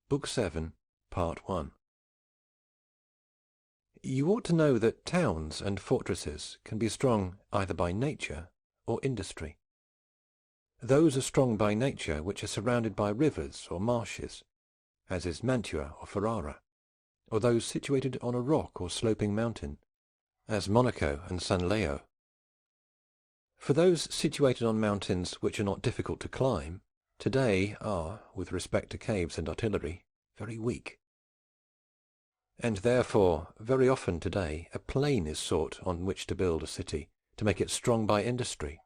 Book 7, Part 1. You ought to know that towns and fortresses can be strong either by nature or industry. Those are strong by nature which are surrounded by rivers or marshes, as is Mantua or Ferrara, or those situated on a rock or sloping mountain, as Monaco and San Leo. For those situated on mountains which are not difficult to climb, today are, with respect to caves and artillery, very weak. And therefore, very often today, a plain is sought on which to build a city, to make it strong by industry.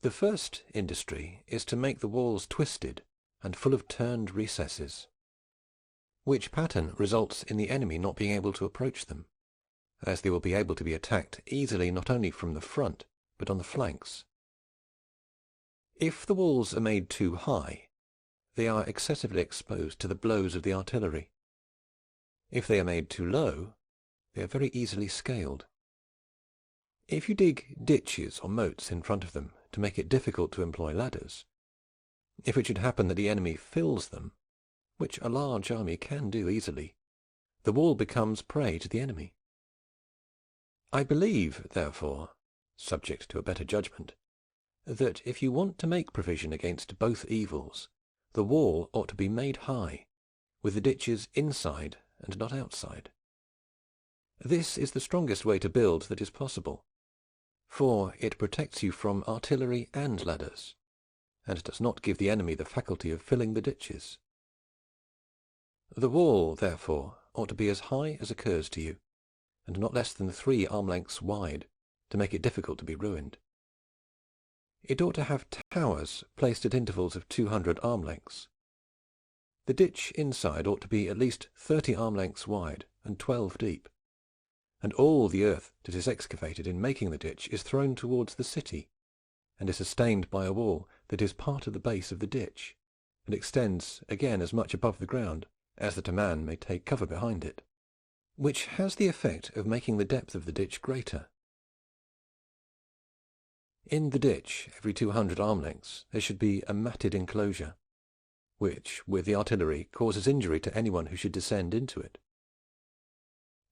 The first industry is to make the walls twisted and full of turned recesses, which pattern results in the enemy not being able to approach them, as they will be able to be attacked easily not only from the front, but on the flanks. If the walls are made too high, they are excessively exposed to the blows of the artillery. If they are made too low, they are very easily scaled. If you dig ditches or moats in front of them to make it difficult to employ ladders, if it should happen that the enemy fills them, which a large army can do easily, the wall becomes prey to the enemy. I believe, therefore, subject to a better judgment, that if you want to make provision against both evils, the wall ought to be made high, with the ditches inside and not outside. This is the strongest way to build that is possible, for it protects you from artillery and ladders, and does not give the enemy the faculty of filling the ditches. The wall, therefore, ought to be as high as occurs to you, and not less than 3 arm-lengths wide, to make it difficult to be ruined. It ought to have towers placed at intervals of 200 arm-lengths. The ditch inside ought to be at least 30 arm-lengths wide and 12 deep, and all the earth that is excavated in making the ditch is thrown towards the city, and is sustained by a wall that is part of the base of the ditch, and extends again as much above the ground as that a man may take cover behind it, which has the effect of making the depth of the ditch greater. In the ditch, every 200 arm-lengths, there should be a matted enclosure, which, with the artillery, causes injury to anyone who should descend into it.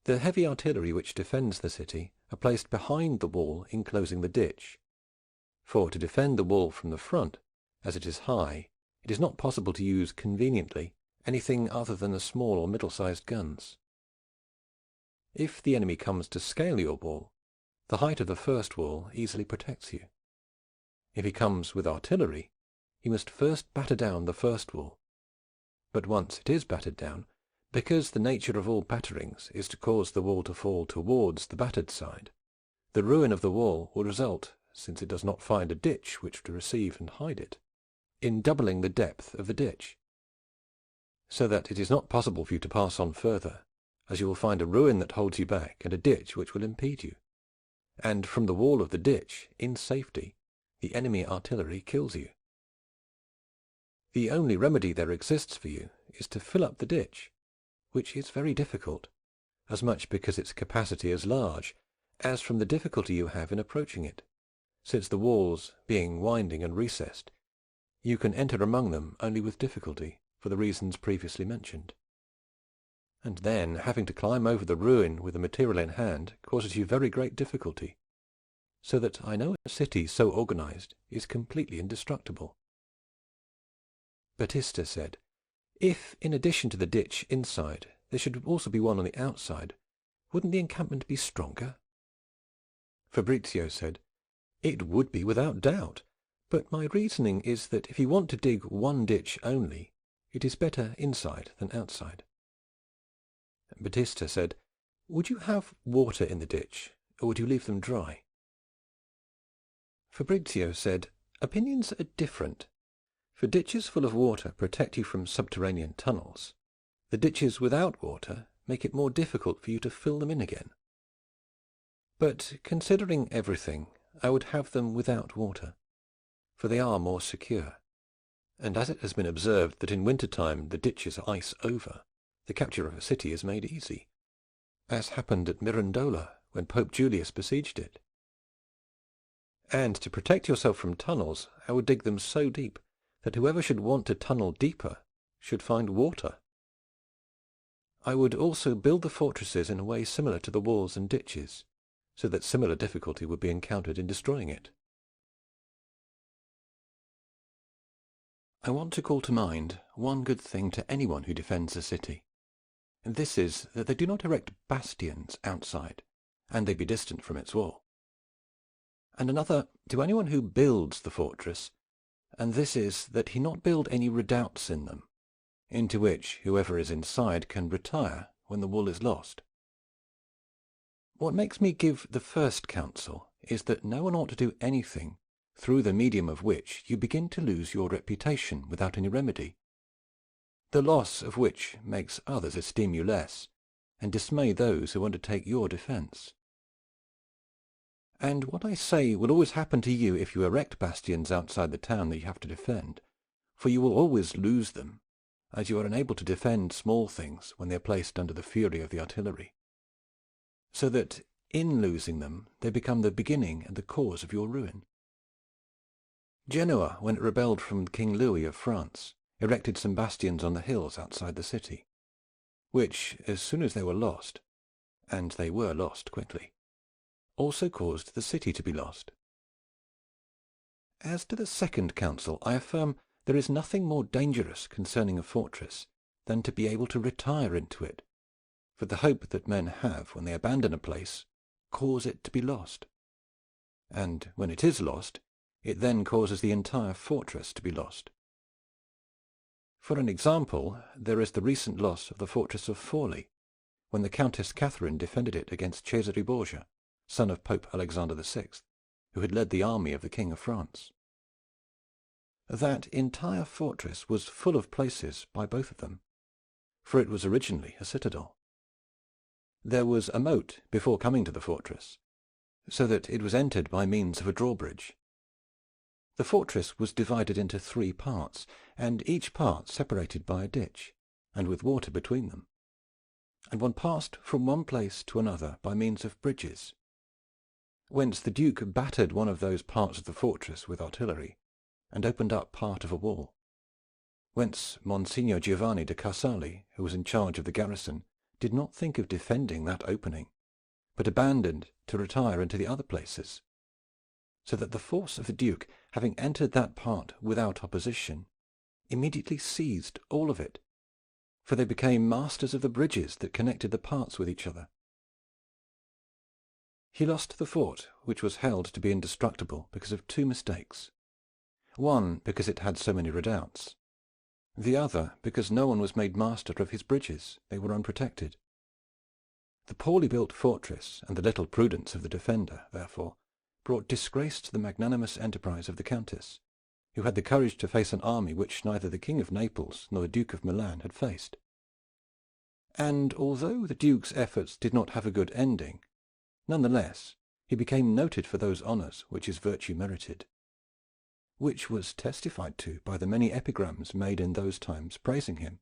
The heavy artillery which defends the city are placed behind the wall enclosing the ditch, for to defend the wall from the front, as it is high, it is not possible to use conveniently anything other than the small or middle-sized guns. If the enemy comes to scale your wall, the height of the first wall easily protects you. If he comes with artillery, he must first batter down the first wall. But once it is battered down, because the nature of all batterings is to cause the wall to fall towards the battered side, the ruin of the wall will result, since it does not find a ditch which to receive and hide it, in doubling the depth of the ditch, so that it is not possible for you to pass on further, as you will find a ruin that holds you back and a ditch which will impede you, and from the wall of the ditch, in safety, the enemy artillery kills you. The only remedy there exists for you is to fill up the ditch, which is very difficult, as much because its capacity is large, as from the difficulty you have in approaching it, since the walls, being winding and recessed, you can enter among them only with difficulty, for the reasons previously mentioned. And then having to climb over the ruin with the material in hand causes you very great difficulty, so that I know a city so organized is completely indestructible. Battista said, if in addition to the ditch inside there should also be one on the outside, wouldn't the encampment be stronger? Fabrizio said, it would be without doubt, but my reasoning is that if you want to dig one ditch only, it is better inside than outside. Battista said, would you have water in the ditch, or would you leave them dry? Fabrizio said, opinions are different, for ditches full of water protect you from subterranean tunnels. The ditches without water make it more difficult for you to fill them in again. But considering everything, I would have them without water, for they are more secure, and as it has been observed that in winter-time the ditches ice over, the capture of a city is made easy, as happened at Mirandola when Pope Julius besieged it. And to protect yourself from tunnels, I would dig them so deep that whoever should want to tunnel deeper should find water. I would also build the fortresses in a way similar to the walls and ditches, so that similar difficulty would be encountered in destroying it. I want to call to mind one good thing to anyone who defends a city, and this is that they do not erect bastions outside, and they be distant from its wall. And another to anyone who builds the fortress, and this is that he not build any redoubts in them, into which whoever is inside can retire when the wall is lost. What makes me give the first counsel is that no one ought to do anything through the medium of which you begin to lose your reputation without any remedy, the loss of which makes others esteem you less, and dismay those who undertake your defence. And what I say will always happen to you if you erect bastions outside the town that you have to defend, for you will always lose them, as you are unable to defend small things when they are placed under the fury of the artillery, so that in losing them they become the beginning and the cause of your ruin. Genoa, when it rebelled from King Louis of France, erected some bastions on the hills outside the city, which, as soon as they were lost, and they were lost quickly, also caused the city to be lost. As to the second counsel, I affirm there is nothing more dangerous concerning a fortress than to be able to retire into it, for the hope that men have when they abandon a place cause it to be lost, and when it is lost, it then causes the entire fortress to be lost. For an example, there is the recent loss of the fortress of Forli, when the Countess Catherine defended it against Cesare Borgia, son of Pope Alexander VI, who had led the army of the King of France. That entire fortress was full of places by both of them, for it was originally a citadel. There was a moat before coming to the fortress, so that it was entered by means of a drawbridge. The fortress was divided into 3 parts, and each part separated by a ditch, and with water between them, and one passed from one place to another by means of bridges, whence the Duke battered one of those parts of the fortress with artillery, and opened up part of a wall, whence Monsignor Giovanni de Carsali, who was in charge of the garrison, did not think of defending that opening, but abandoned to retire into the other places, so that the force of the Duke, having entered that part without opposition, immediately seized all of it, for they became masters of the bridges that connected the parts with each other. He lost the fort, which was held to be indestructible, because of 2 mistakes. One, because it had so many redoubts. The other, because no one was made master of his bridges. They were unprotected. The poorly built fortress and the little prudence of the defender, therefore, brought disgrace to the magnanimous enterprise of the Countess, who had the courage to face an army which neither the King of Naples nor the Duke of Milan had faced. And although the Duke's efforts did not have a good ending, none the less he became noted for those honours which his virtue merited, which was testified to by the many epigrams made in those times praising him.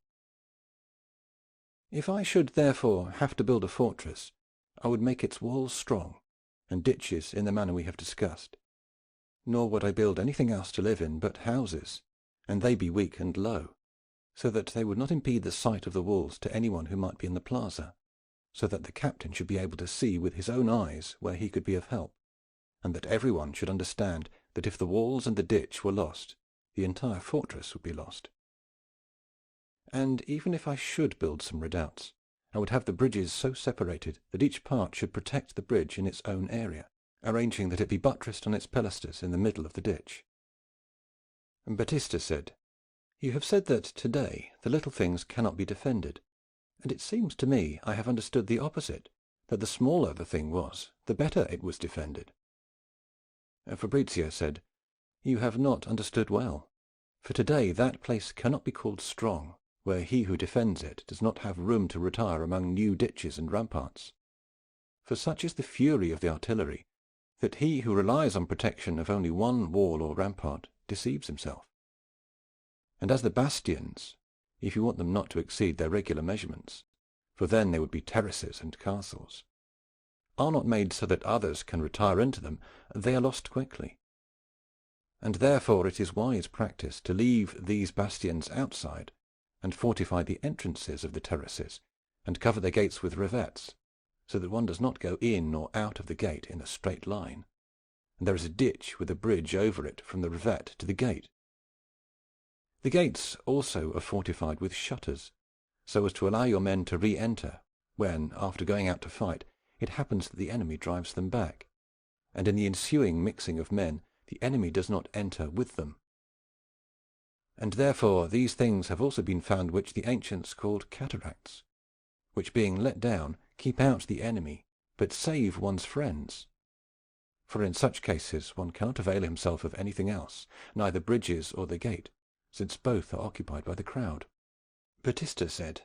If I should therefore have to build a fortress, I would make its walls strong, and ditches in the manner we have discussed, nor would I build anything else to live in but houses, and they be weak and low, so that they would not impede the sight of the walls to anyone who might be in the plaza, so that the captain should be able to see with his own eyes where he could be of help, and that everyone should understand that if the walls and the ditch were lost, the entire fortress would be lost. And even if I should build some redoubts, I would have the bridges so separated that each part should protect the bridge in its own area, arranging that it be buttressed on its pilasters in the middle of the ditch. And Battista said, "You have said that today the little things cannot be defended, and it seems to me I have understood the opposite, that the smaller the thing was, the better it was defended." Fabrizio said, "You have not understood well, for today that place cannot be called strong, where he who defends it does not have room to retire among new ditches and ramparts. For such is the fury of the artillery, that he who relies on protection of only one wall or rampart deceives himself. And as the bastions, if you want them not to exceed their regular measurements, for then they would be terraces and castles, are not made so that others can retire into them, they are lost quickly. And therefore it is wise practice to leave these bastions outside, and fortify the entrances of the terraces, and cover the gates with rivets, so that one does not go in or out of the gate in a straight line, and there is a ditch with a bridge over it from the rivet to the gate. The gates also are fortified with shutters, so as to allow your men to re-enter when, after going out to fight, it happens that the enemy drives them back, and in the ensuing mixing of men the enemy does not enter with them. And therefore these things have also been found which the ancients called cataracts, which being let down keep out the enemy, but save one's friends. For in such cases one cannot avail himself of anything else, neither bridges or the gate, since both are occupied by the crowd. Batista said,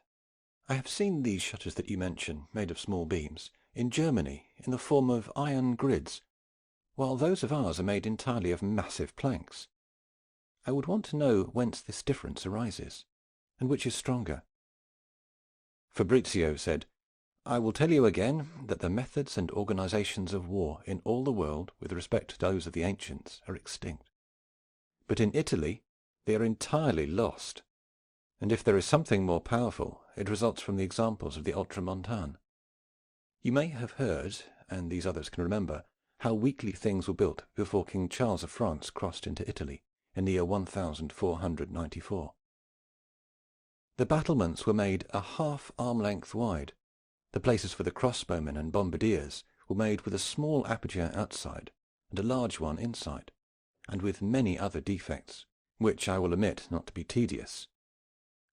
I have seen these shutters that you mention, made of small beams, in Germany, in the form of iron grids, while those of ours are made entirely of massive planks. I would want to know whence this difference arises, and which is stronger. Fabrizio said, I will tell you again that the methods and organizations of war in all the world, with respect to those of the ancients, are extinct. But in Italy they are entirely lost, and if there is something more powerful, it results from the examples of the ultramontane. You may have heard, and these others can remember, how weakly things were built before King Charles of France crossed into Italy in the year 1494. The battlements were made a half arm-length wide. The places for the crossbowmen and bombardiers were made with a small aperture outside and a large one inside, and with many other defects, which I will omit not to be tedious.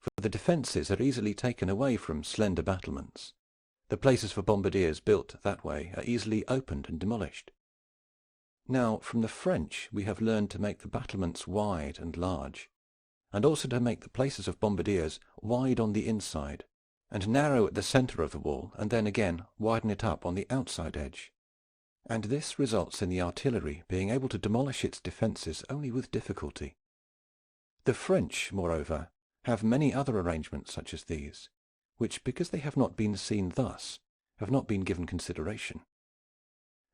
For the defences are easily taken away from slender battlements. The places for bombardiers built that way are easily opened and demolished. Now, from the French we have learned to make the battlements wide and large, and also to make the places of bombardiers wide on the inside, and narrow at the centre of the wall, and then again widen it up on the outside edge. And this results in the artillery being able to demolish its defences only with difficulty. The French, moreover, have many other arrangements such as these, which, because they have not been seen thus, have not been given consideration.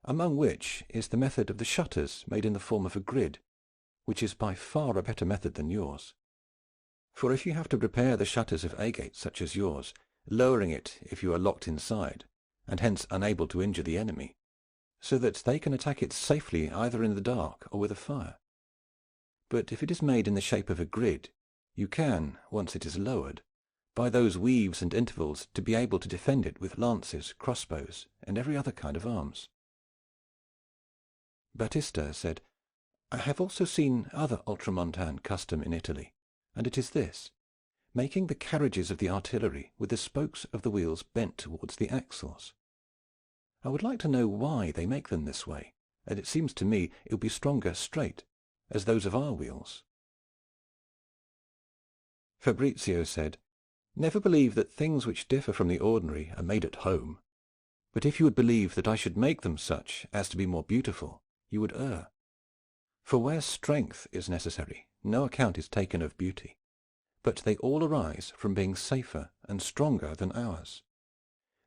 Among which is the method of the shutters made in the form of a grid, which is by far a better method than yours. For if you have to prepare the shutters of agates such as yours, lowering it if you are locked inside, and hence unable to injure the enemy, so that they can attack it safely either in the dark or with a fire. But if it is made in the shape of a grid, you can, once it is lowered, by those weaves and intervals to be able to defend it with lances, crossbows, and every other kind of arms. Batista said, I have also seen other ultramontane custom in Italy, and it is this, making the carriages of the artillery with the spokes of the wheels bent towards the axles. I would like to know why they make them this way, and it seems to me it would be stronger straight, as those of our wheels. Fabrizio said, Never believe that things which differ from the ordinary are made at home. But if you would believe that I should make them such as to be more beautiful, you would err. For where strength is necessary, no account is taken of beauty, but they all arise from being safer and stronger than ours.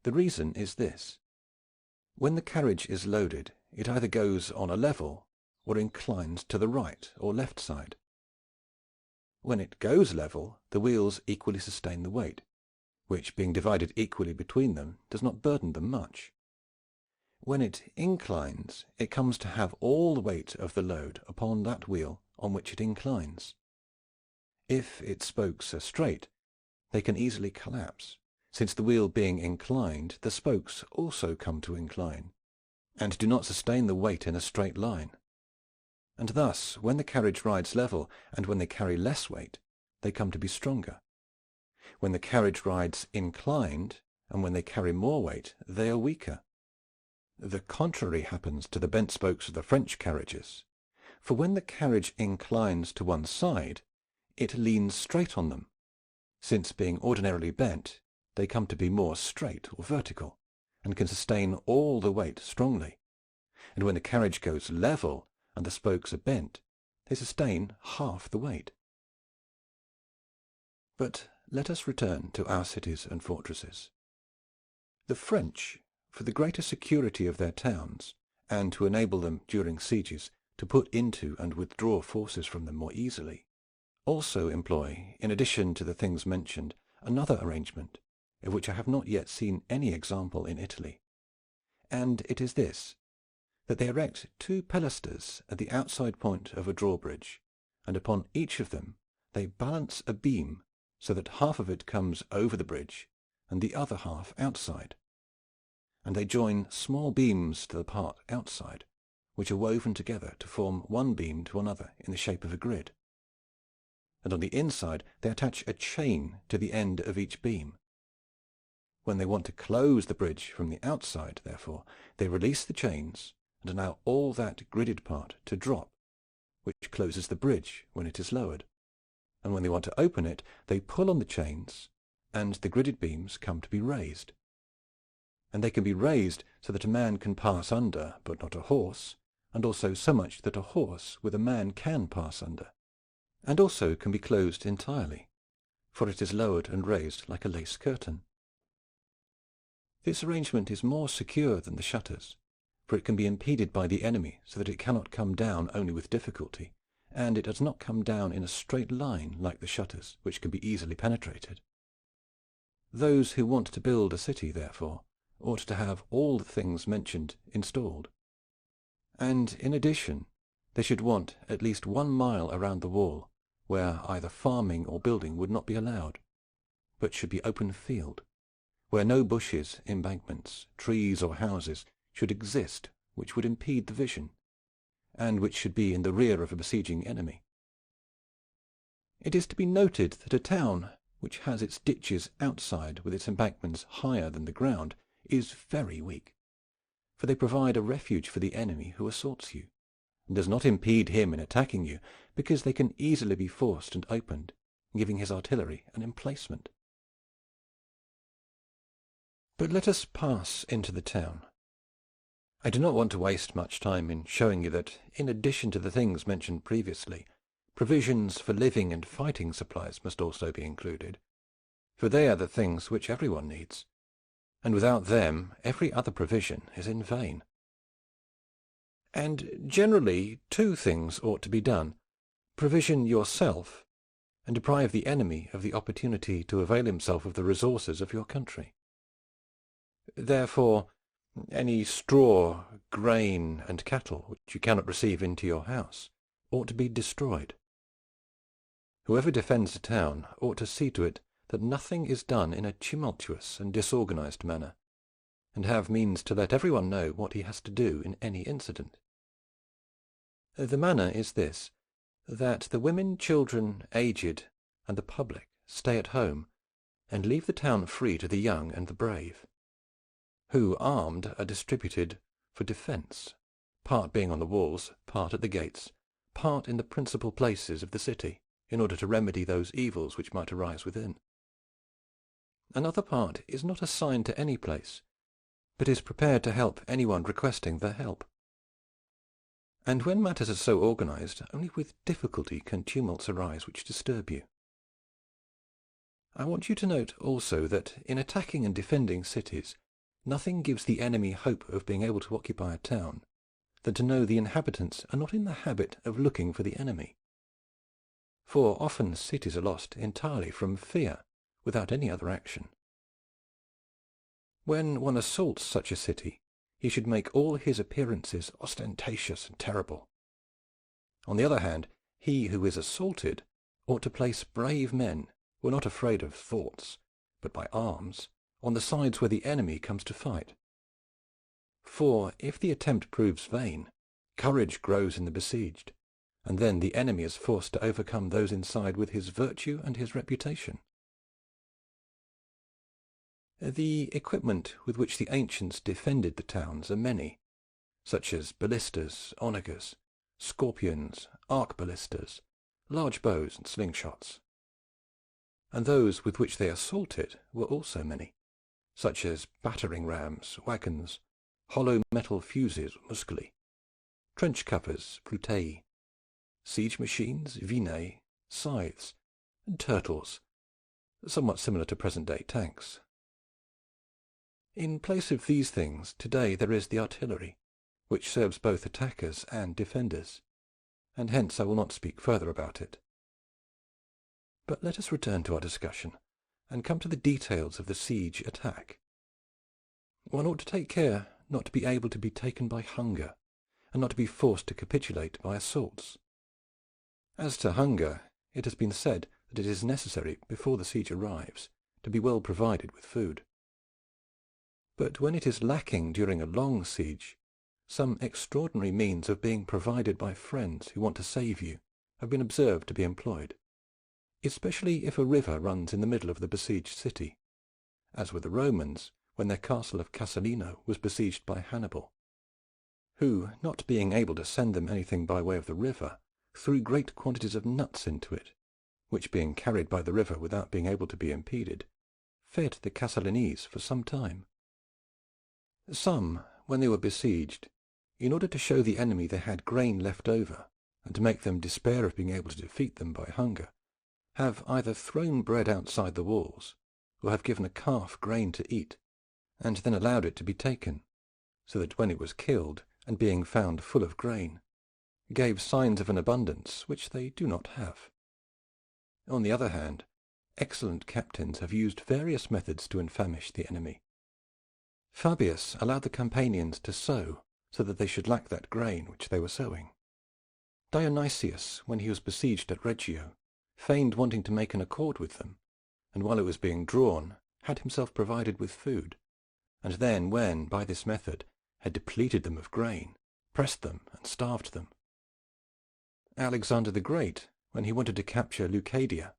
The reason is this. When the carriage is loaded, it either goes on a level or inclines to the right or left side. When it goes level, the wheels equally sustain the weight, which, being divided equally between them, does not burden them much. When it inclines, it comes to have all the weight of the load upon that wheel on which it inclines. If its spokes are straight, they can easily collapse, since the wheel being inclined, the spokes also come to incline, and do not sustain the weight in a straight line. And thus, when the carriage rides level, and when they carry less weight, they come to be stronger. When the carriage rides inclined, and when they carry more weight, they are weaker. The contrary happens to the bent spokes of the French carriages, for when the carriage inclines to one side, it leans straight on them, since being ordinarily bent, they come to be more straight or vertical, and can sustain all the weight strongly. And when the carriage goes level, and the spokes are bent, they sustain half the weight. But let us return to our cities and fortresses. The French, for the greater security of their towns, and to enable them during sieges to put into and withdraw forces from them more easily, also employ, in addition to the things mentioned, another arrangement, of which I have not yet seen any example in Italy. And it is this, that they erect 2 pilasters at the outside point of a drawbridge, and upon each of them they balance a beam, so that half of it comes over the bridge, and the other half outside. And they join small beams to the part outside, which are woven together to form one beam to another in the shape of a grid. And on the inside they attach a chain to the end of each beam. When they want to close the bridge from the outside, therefore, they release the chains and allow all that gridded part to drop, which closes the bridge when it is lowered. And when they want to open it, they pull on the chains, and the gridded beams come to be raised. And they can be raised so that a man can pass under, but not a horse, and also so much that a horse with a man can pass under, and also can be closed entirely, for it is lowered and raised like a lace curtain. This arrangement is more secure than the shutters, for it can be impeded by the enemy so that it cannot come down only with difficulty, and it does not come down in a straight line like the shutters, which can be easily penetrated. Those who want to build a city, therefore, ought to have all the things mentioned installed. And in addition, they should want at least 1 mile around the wall, where either farming or building would not be allowed, but should be open field, where no bushes, embankments, trees, or houses should exist which would impede the vision, and which should be in the rear of a besieging enemy. It is to be noted that a town which has its ditches outside with its embankments higher than the ground is very weak, for they provide a refuge for the enemy who assaults you, and does not impede him in attacking you, because they can easily be forced and opened, giving his artillery an emplacement. But let us pass into the town. I do not want to waste much time in showing you that, in addition to the things mentioned previously, provisions for living and fighting supplies must also be included, for they are the things which everyone needs, and without them every other provision is in vain. And generally 2 things ought to be done: provision yourself, and deprive the enemy of the opportunity to avail himself of the resources of your country. Therefore, any straw, grain, and cattle which you cannot receive into your house ought to be destroyed. Whoever defends a town ought to see to it that nothing is done in a tumultuous and disorganized manner, and have means to let everyone know what he has to do in any incident. The manner is this, that the women, children, aged, and the public stay at home, and leave the town free to the young and the brave, who, armed, are distributed for defence, part being on the walls, part at the gates, part in the principal places of the city, in order to remedy those evils which might arise within. Another part is not assigned to any place, but is prepared to help anyone requesting their help. And when matters are so organized, only with difficulty can tumults arise which disturb you. I want you to note also that in attacking and defending cities, nothing gives the enemy hope of being able to occupy a town than to know the inhabitants are not in the habit of looking for the enemy. For often cities are lost entirely from fear, without any other action. When one assaults such a city, he should make all his appearances ostentatious and terrible. On the other hand, he who is assaulted ought to place brave men, who are not afraid of thoughts, but by arms, on the sides where the enemy comes to fight. For if the attempt proves vain, courage grows in the besieged, and then the enemy is forced to overcome those inside with his virtue and his reputation. The equipment with which the ancients defended the towns are many, such as ballistas, onagers, scorpions, arquebulistas, large bows and slingshots. And those with which they assaulted were also many, such as battering rams, wagons, hollow metal fuses, musculi, trench covers, plutei, siege machines, vinae, scythes, and turtles, somewhat similar to present-day tanks. In place of these things, today there is the artillery, which serves both attackers and defenders, and hence I will not speak further about it. But let us return to our discussion, and come to the details of the siege attack. One ought to take care not to be able to be taken by hunger, and not to be forced to capitulate by assaults. As to hunger, it has been said that it is necessary, before the siege arrives, to be well provided with food. But when it is lacking during a long siege, some extraordinary means of being provided by friends who want to save you have been observed to be employed, especially if a river runs in the middle of the besieged city, as with the Romans when their castle of Casalino was besieged by Hannibal, who, not being able to send them anything by way of the river, threw great quantities of nuts into it, which, being carried by the river without being able to be impeded, fed the Casalinese for some time. Some, when they were besieged, in order to show the enemy they had grain left over, and to make them despair of being able to defeat them by hunger, have either thrown bread outside the walls, or have given a calf grain to eat, and then allowed it to be taken, so that when it was killed, and being found full of grain, gave signs of an abundance which they do not have. On the other hand, excellent captains have used various methods to enfamish the enemy. Fabius allowed the Campanians to sow, so that they should lack that grain which they were sowing. Dionysius, when he was besieged at Reggio, feigned wanting to make an accord with them, and while it was being drawn, had himself provided with food, and then, when, by this method, had depleted them of grain, pressed them and starved them. Alexander the Great, when he wanted to capture Leucadia,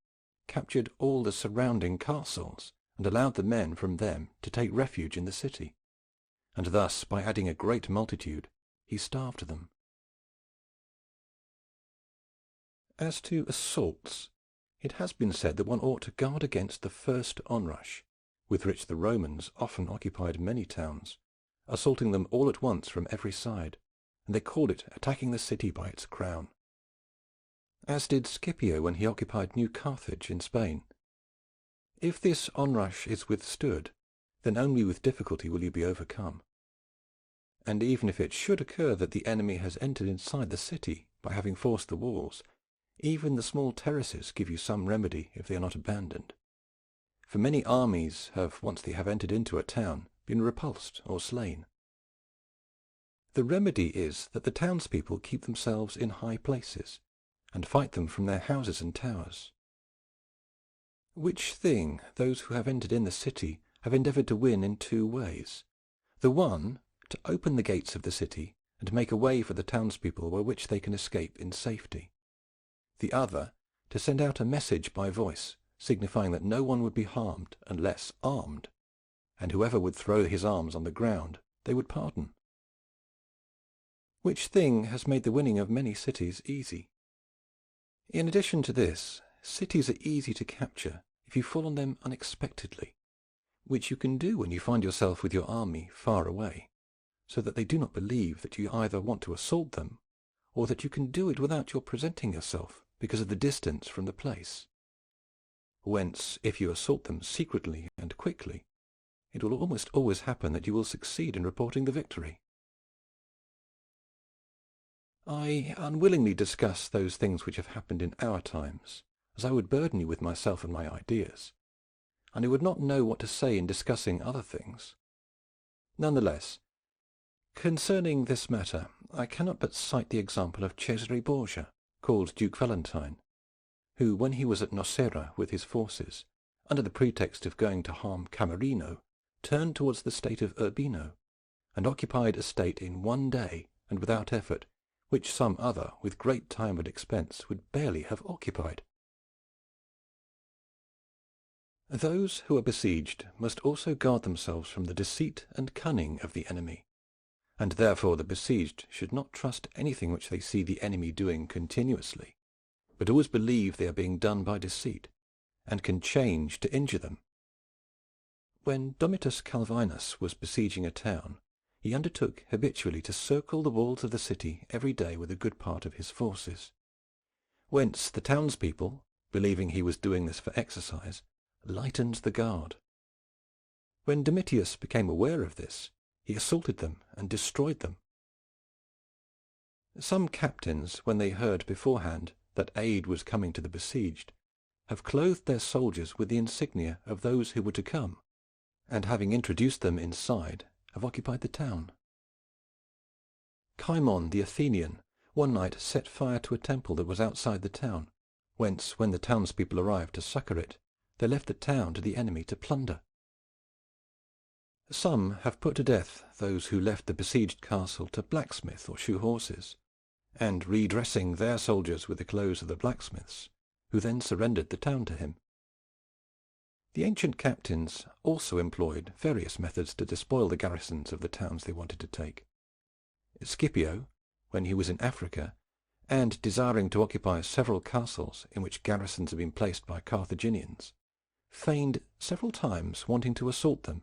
captured all the surrounding castles, and allowed the men from them to take refuge in the city, and thus, by adding a great multitude, he starved them. As to assaults, it has been said that one ought to guard against the first onrush, with which the Romans often occupied many towns, assaulting them all at once from every side, and they called it attacking the city by its crown. As did Scipio when he occupied New Carthage in Spain. If this onrush is withstood, then only with difficulty will you be overcome. And even if it should occur that the enemy has entered inside the city by having forced the walls, even the small terraces give you some remedy if they are not abandoned. For many armies have, once they have entered into a town, been repulsed or slain. The remedy is that the townspeople keep themselves in high places, and fight them from their houses and towers. Which thing those who have entered in the city have endeavoured to win in two ways. The one, to open the gates of the city, and make a way for the townspeople by which they can escape in safety. The other, to send out a message by voice, signifying that no one would be harmed unless armed, and whoever would throw his arms on the ground they would pardon. Which thing has made the winning of many cities easy. In addition to this, cities are easy to capture if you fall on them unexpectedly, which you can do when you find yourself with your army far away, so that they do not believe that you either want to assault them, or that you can do it without your presenting yourself because of the distance from the place. Whence, if you assault them secretly and quickly, it will almost always happen that you will succeed in reporting the victory. I unwillingly discuss those things which have happened in our times, as I would burden you with myself and my ideas, and I would not know what to say in discussing other things. None the less, concerning this matter, I cannot but cite the example of Cesare Borgia, called Duke Valentine, who, when he was at Nocera with his forces, under the pretext of going to harm Camerino, turned towards the state of Urbino, and occupied a state in one day and without effort, which some other, with great time and expense, would barely have occupied. Those who are besieged must also guard themselves from the deceit and cunning of the enemy, and therefore the besieged should not trust anything which they see the enemy doing continuously, but always believe they are being done by deceit, and can change to injure them. When Domitus Calvinus was besieging a town, he undertook habitually to circle the walls of the city every day with a good part of his forces, whence the townspeople, believing he was doing this for exercise, lightened the guard. When Domitius became aware of this, he assaulted them and destroyed them. Some captains, when they heard beforehand that aid was coming to the besieged, have clothed their soldiers with the insignia of those who were to come, and having introduced them inside, have occupied the town. Cimon the Athenian one night set fire to a temple that was outside the town, whence, when the townspeople arrived to succour it, they left the town to the enemy to plunder. Some have put to death those who left the besieged castle to blacksmith or shoe horses, and redressing their soldiers with the clothes of the blacksmiths, who then surrendered the town to him. The ancient captains also employed various methods to despoil the garrisons of the towns they wanted to take. Scipio, when he was in Africa, and desiring to occupy several castles in which garrisons had been placed by Carthaginians, feigned several times wanting to assault them,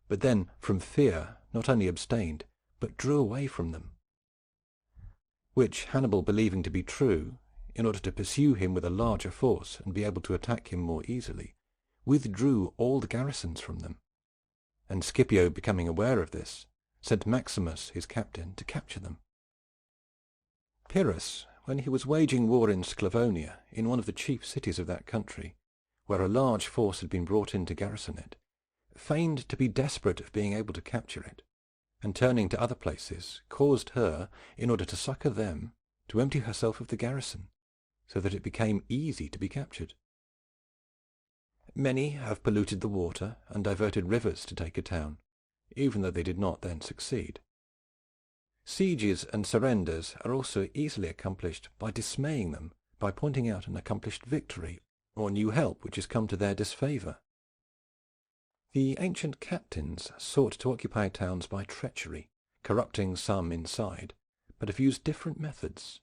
but then from fear not only abstained, but drew away from them. Which Hannibal, believing to be true, in order to pursue him with a larger force and be able to attack him more easily, withdrew all the garrisons from them, and Scipio, becoming aware of this, sent Maximus, his captain, to capture them. Pyrrhus, when he was waging war in Sclavonia, in one of the chief cities of that country, where a large force had been brought in to garrison it, feigned to be desperate of being able to capture it, and turning to other places, caused her, in order to succour them, to empty herself of the garrison, so that it became easy to be captured. Many have polluted the water and diverted rivers to take a town, even though they did not then succeed. Sieges and surrenders are also easily accomplished by dismaying them, by pointing out an accomplished victory or new help which has come to their disfavour. The ancient captains sought to occupy towns by treachery, corrupting some inside, but have used different methods.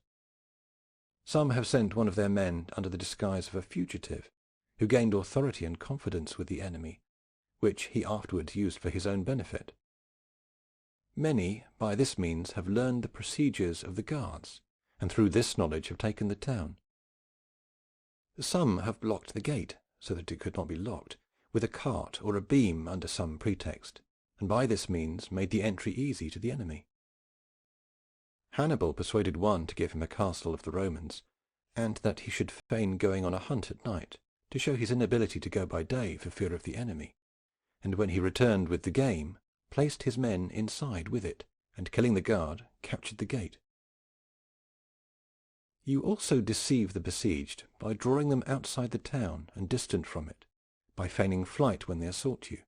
Some have sent one of their men under the disguise of a fugitive, who gained authority and confidence with the enemy, which he afterwards used for his own benefit. Many, by this means, have learned the procedures of the guards, and through this knowledge have taken the town. Some have blocked the gate, so that it could not be locked, with a cart or a beam under some pretext, and by this means made the entry easy to the enemy. Hannibal persuaded one to give him a castle of the Romans, and that he should feign going on a hunt at night, to show his inability to go by day for fear of the enemy, and when he returned with the game, placed his men inside with it, and killing the guard, captured the gate. You also deceive the besieged by drawing them outside the town and distant from it, by feigning flight when they assault you.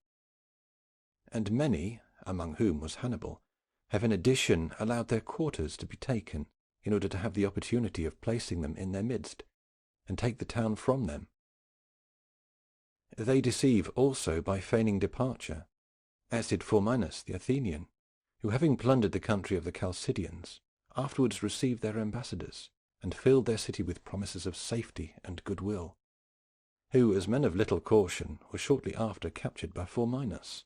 And many, among whom was Hannibal, have in addition allowed their quarters to be taken, in order to have the opportunity of placing them in their midst, and take the town from them. They deceive also by feigning departure, as did Florence the Athenian, who, having plundered the country of the Chalcidians, afterwards received their ambassadors, and filled their city with promises of safety and goodwill, who, as men of little caution, were shortly after captured by Florence.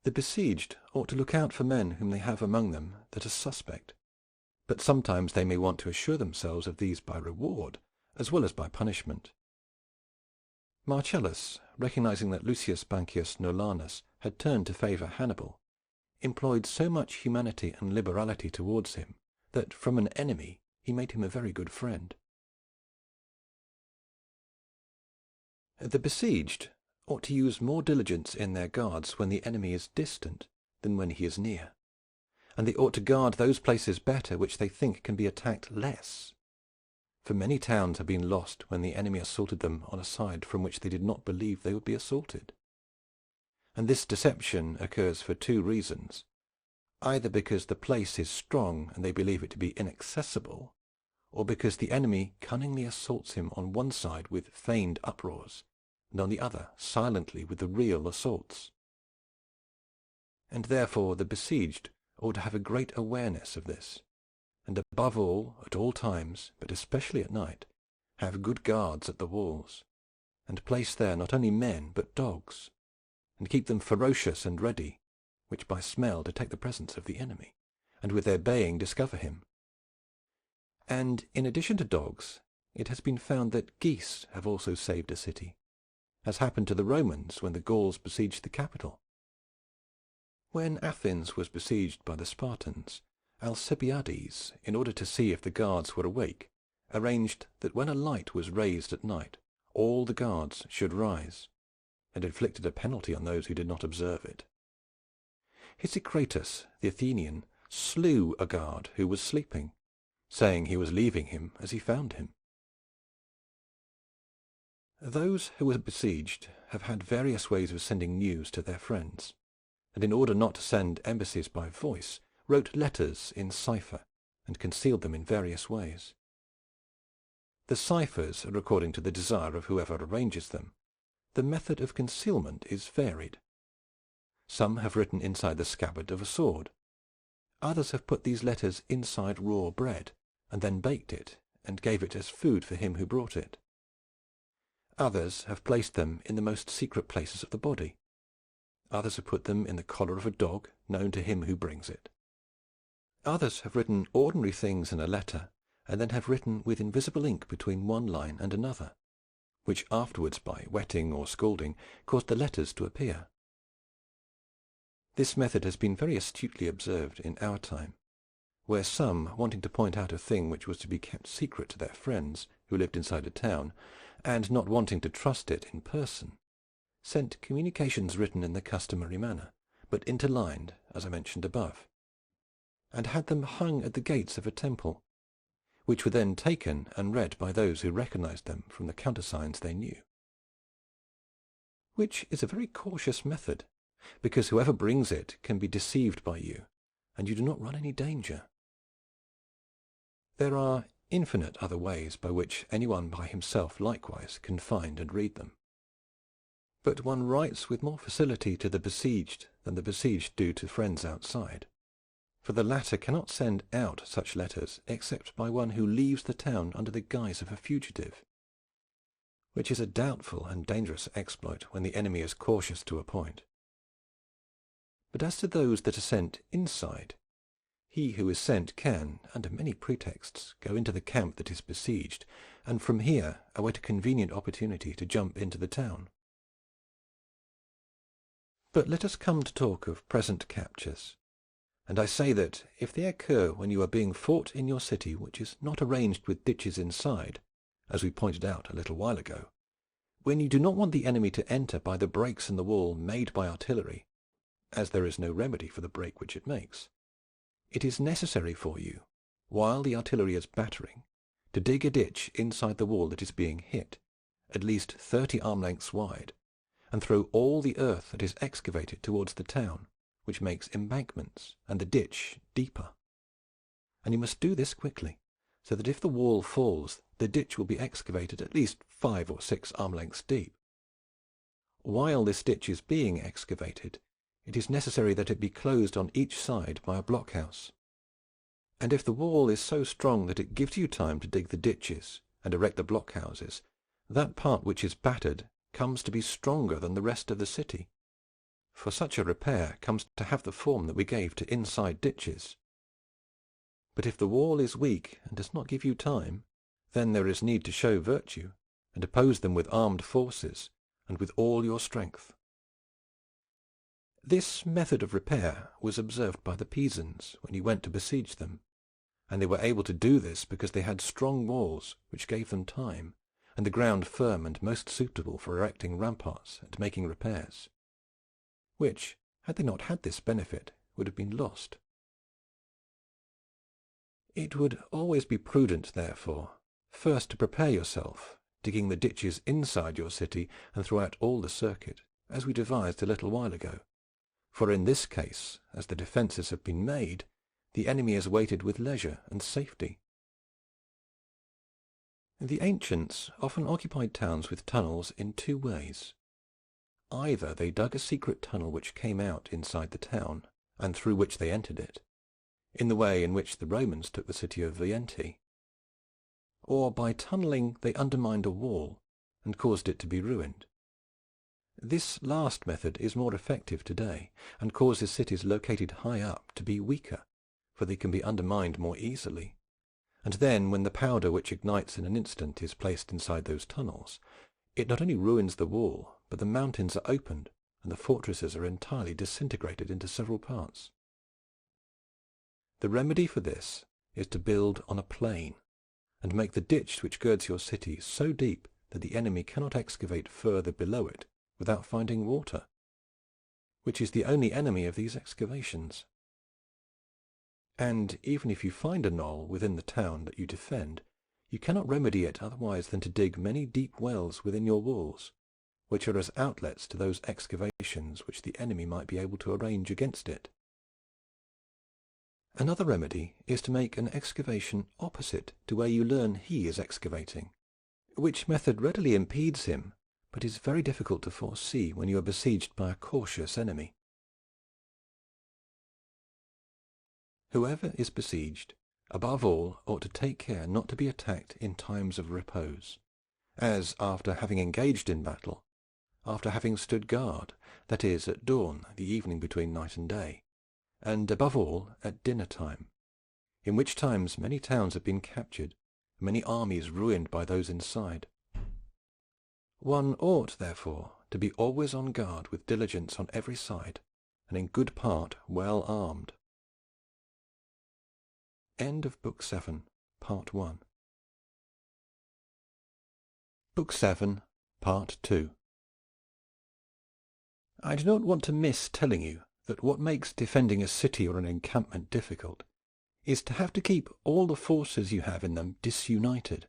The besieged ought to look out for men whom they have among them that are suspect, but sometimes they may want to assure themselves of these by reward as well as by punishment. Marcellus, recognizing that Lucius Bancius Nolanus had turned to favour Hannibal, employed so much humanity and liberality towards him that from an enemy he made him a very good friend. The besieged ought to use more diligence in their guards when the enemy is distant than when he is near, and they ought to guard those places better which they think can be attacked less. For many towns have been lost when the enemy assaulted them on a side from which they did not believe they would be assaulted. And this deception occurs for two reasons, either because the place is strong and they believe it to be inaccessible, or because the enemy cunningly assaults him on one side with feigned uproars, and on the other silently with the real assaults. And therefore the besieged ought to have a great awareness of this, and above all, at all times, but especially at night, have good guards at the walls, and place there not only men but dogs, and keep them ferocious and ready, which by smell detect the presence of the enemy, and with their baying discover him. And in addition to dogs, it has been found that geese have also saved a city, as happened to the Romans when the Gauls besieged the capital. When Athens was besieged by the Spartans, Alcibiades, in order to see if the guards were awake, arranged that when a light was raised at night, all the guards should rise, and inflicted a penalty on those who did not observe it. Hisicratus, the Athenian, slew a guard who was sleeping, saying he was leaving him as he found him. Those who were besieged have had various ways of sending news to their friends, and in order not to send embassies by voice, wrote letters in cipher, and concealed them in various ways. The ciphers are according to the desire of whoever arranges them. The method of concealment is varied. Some have written inside the scabbard of a sword. Others have put these letters inside raw bread, and then baked it, and gave it as food for him who brought it. Others have placed them in the most secret places of the body. Others have put them in the collar of a dog, known to him who brings it. Others have written ordinary things in a letter, and then have written with invisible ink between one line and another, which afterwards, by wetting or scalding, caused the letters to appear. This method has been very astutely observed in our time, where some, wanting to point out a thing which was to be kept secret to their friends who lived inside a town, and not wanting to trust it in person, sent communications written in the customary manner, but interlined, as I mentioned above, and had them hung at the gates of a temple, which were then taken and read by those who recognized them from the countersigns they knew. Which is a very cautious method, because whoever brings it can be deceived by you, and you do not run any danger. There are infinite other ways by which anyone by himself likewise can find and read them. But one writes with more facility to the besieged than the besieged do to friends outside, for the latter cannot send out such letters except by one who leaves the town under the guise of a fugitive, which is a doubtful and dangerous exploit when the enemy is cautious to a point. But as to those that are sent inside, he who is sent can, under many pretexts, go into the camp that is besieged, and from here await a convenient opportunity to jump into the town. But let us come to talk of present captures, and I say that, if they occur when you are being fought in your city which is not arranged with ditches inside, as we pointed out a little while ago, when you do not want the enemy to enter by the breaks in the wall made by artillery, as there is no remedy for the break which it makes, it is necessary for you, while the artillery is battering, to dig a ditch inside the wall that is being hit, at least 30 arm lengths wide, and throw all the earth that is excavated towards the town, which makes embankments, and the ditch deeper. And you must do this quickly, so that if the wall falls, the ditch will be excavated at least 5 or 6 arm lengths deep. While this ditch is being excavated, it is necessary that it be closed on each side by a blockhouse. And if the wall is so strong that it gives you time to dig the ditches and erect the blockhouses, that part which is battered comes to be stronger than the rest of the city, for such a repair comes to have the form that we gave to inside ditches. But if the wall is weak and does not give you time, then there is need to show virtue, and oppose them with armed forces, and with all your strength. This method of repair was observed by the Pisans when you went to besiege them, and they were able to do this because they had strong walls which gave them time, and the ground firm and most suitable for erecting ramparts and making repairs, which, had they not had this benefit, would have been lost. It would always be prudent, therefore, first to prepare yourself, digging the ditches inside your city and throughout all the circuit, as we devised a little while ago. For in this case, as the defences have been made, the enemy is waited with leisure and safety. The ancients often occupied towns with tunnels in 2 ways. Either they dug a secret tunnel which came out inside the town, and through which they entered it, in the way in which the Romans took the city of Veii, or by tunnelling they undermined a wall and caused it to be ruined. This last method is more effective today, and causes cities located high up to be weaker, for they can be undermined more easily. And then, when the powder which ignites in an instant is placed inside those tunnels, it not only ruins the wall, but the mountains are opened, and the fortresses are entirely disintegrated into several parts. The remedy for this is to build on a plain, and make the ditch which girds your city so deep that the enemy cannot excavate further below it without finding water, which is the only enemy of these excavations. And even if you find a knoll within the town that you defend, you cannot remedy it otherwise than to dig many deep wells within your walls, which are as outlets to those excavations which the enemy might be able to arrange against it. Another remedy is to make an excavation opposite to where you learn he is excavating, which method readily impedes him, but is very difficult to foresee when you are besieged by a cautious enemy. Whoever is besieged, above all, ought to take care not to be attacked in times of repose, as after having engaged in battle, after having stood guard, that is, at dawn, the evening between night and day, and above all at dinner time, in which times many towns have been captured, and many armies ruined by those inside. One ought, therefore, to be always on guard with diligence on every side, and in good part well armed. End of Book 7, Part 1. Book 7, Part 2. I do not want to miss telling you that what makes defending a city or an encampment difficult is to have to keep all the forces you have in them disunited.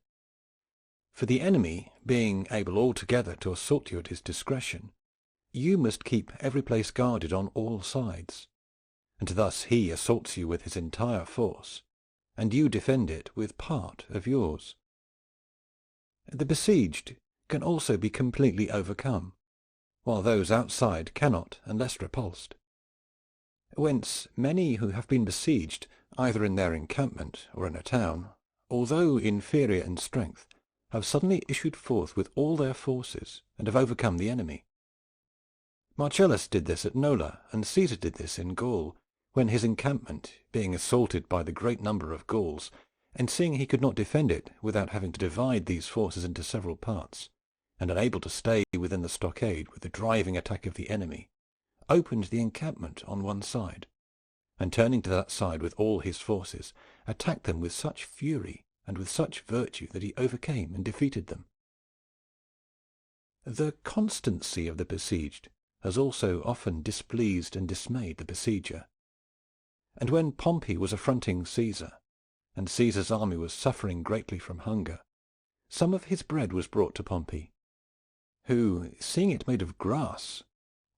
For the enemy, being able altogether to assault you at his discretion, you must keep every place guarded on all sides, and thus he assaults you with his entire force, and you defend it with part of yours. The besieged can also be completely overcome, while those outside cannot unless repulsed. Whence many who have been besieged, either in their encampment or in a town, although inferior in strength, have suddenly issued forth with all their forces, and have overcome the enemy. Marcellus did this at Nola, and Caesar did this in Gaul, when his encampment, being assaulted by the great number of Gauls, and seeing he could not defend it without having to divide these forces into several parts, and unable to stay within the stockade with the driving attack of the enemy, opened the encampment on one side, and turning to that side with all his forces, attacked them with such fury and with such virtue that he overcame and defeated them. The constancy of the besieged has also often displeased and dismayed the besieger. And when Pompey was affronting Caesar, and Caesar's army was suffering greatly from hunger, some of his bread was brought to Pompey, who, seeing it made of grass,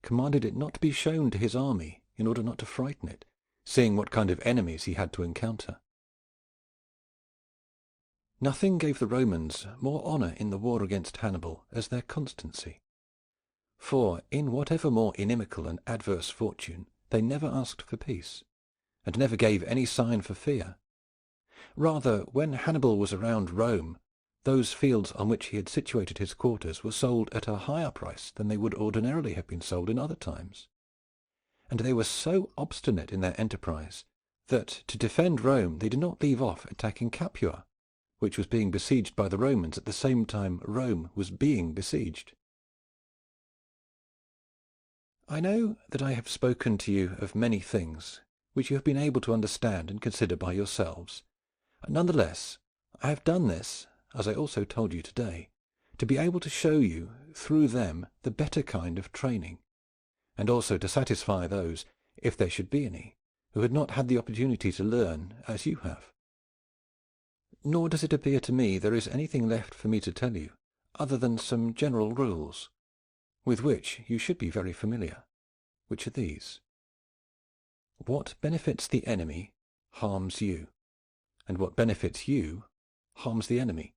commanded it not to be shown to his army, in order not to frighten it, seeing what kind of enemies he had to encounter. Nothing gave the Romans more honour in the war against Hannibal as their constancy. For, in whatever more inimical and adverse fortune, they never asked for peace, and never gave any sign for fear. Rather, when Hannibal was around Rome, those fields on which he had situated his quarters were sold at a higher price than they would ordinarily have been sold in other times. And they were so obstinate in their enterprise that to defend Rome they did not leave off attacking Capua, which was being besieged by the Romans at the same time Rome was being besieged. I know that I have spoken to you of many things which you have been able to understand and consider by yourselves. None the less, I have done this, as I also told you today, to be able to show you through them the better kind of training, and also to satisfy those, if there should be any, who had not had the opportunity to learn as you have. Nor does it appear to me there is anything left for me to tell you, other than some general rules, with which you should be very familiar, which are these. What benefits the enemy harms you, and what benefits you harms the enemy.